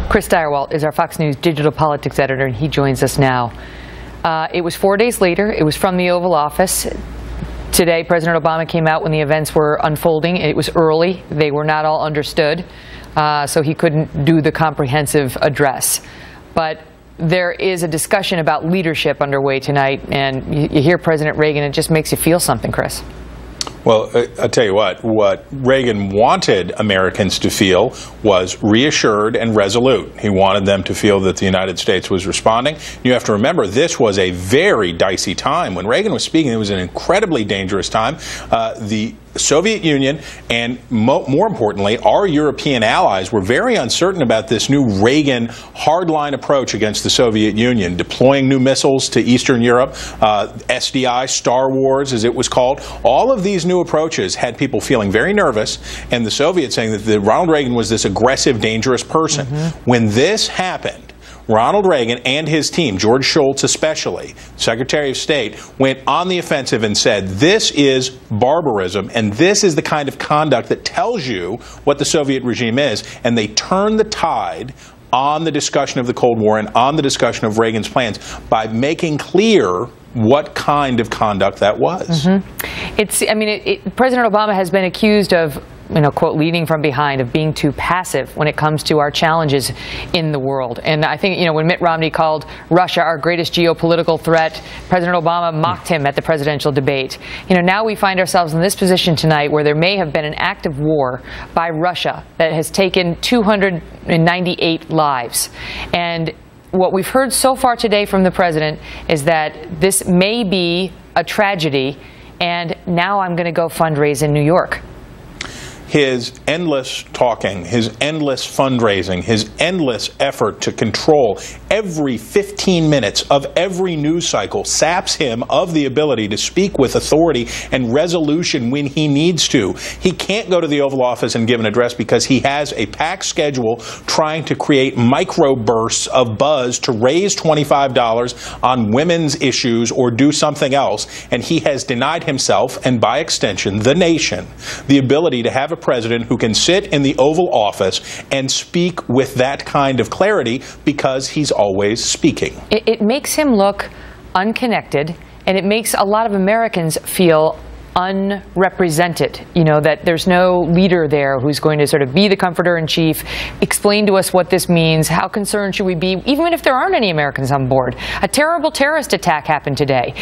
Chris Direwalt is our Fox News digital politics editor, and he joins us now. It was 4 days later. It was from the Oval Office. Today, President Obama came out when the events were unfolding. It was early. They were not all understood, so he couldn't do the comprehensive address. But there is a discussion about leadership underway tonight, and you hear President Reagan, it just makes you feel something, Chris. Well, I'll tell you what Reagan wanted Americans to feel was reassured and resolute. He wanted them to feel that the United States was responding. You have to remember, this was a very dicey time. When Reagan was speaking, it was an incredibly dangerous time. The Soviet Union and, more importantly, our European allies were very uncertain about this new Reagan hardline approach against the Soviet Union, deploying new missiles to Eastern Europe, SDI, Star Wars, as it was called. All of these new approaches had people feeling very nervous, and the Soviets saying that Ronald Reagan was this aggressive, dangerous person. When this happened, Ronald Reagan and his team, George Shultz especially, Secretary of State, went on the offensive and said, this is barbarism, and this is the kind of conduct that tells you what the Soviet regime is. And they turned the tide on the discussion of the Cold War and on the discussion of Reagan's plans by making clear what kind of conduct that was. President Obama has been accused of, quote, leading from behind, of being too passive when it comes to our challenges in the world. And I think, when Mitt Romney called Russia our greatest geopolitical threat, President Obama mocked him at the presidential debate. Now we find ourselves in this position tonight where there may have been an act of war by Russia that has taken 298 lives. And what we've heard so far today from the president is that this may be a tragedy, and now I'm going to go fundraise in New York. His endless talking, his endless fundraising, his endless effort to control every 15 minutes of every news cycle saps him of the ability to speak with authority and resolution when he needs to. He can't go to the Oval Office and give an address because he has a packed schedule trying to create microbursts of buzz to raise $25 on women's issues or do something else. And he has denied himself, and by extension the nation, the ability to have a president who can sit in the Oval Office and speak with that kind of clarity because he's always speaking. It makes him look unconnected, and it makes a lot of Americans feel unrepresented, that there's no leader there who's going to sort of be the comforter-in-chief, explain to us what this means, how concerned should we be, even if there aren't any Americans on board. A terrible terrorist attack happened today.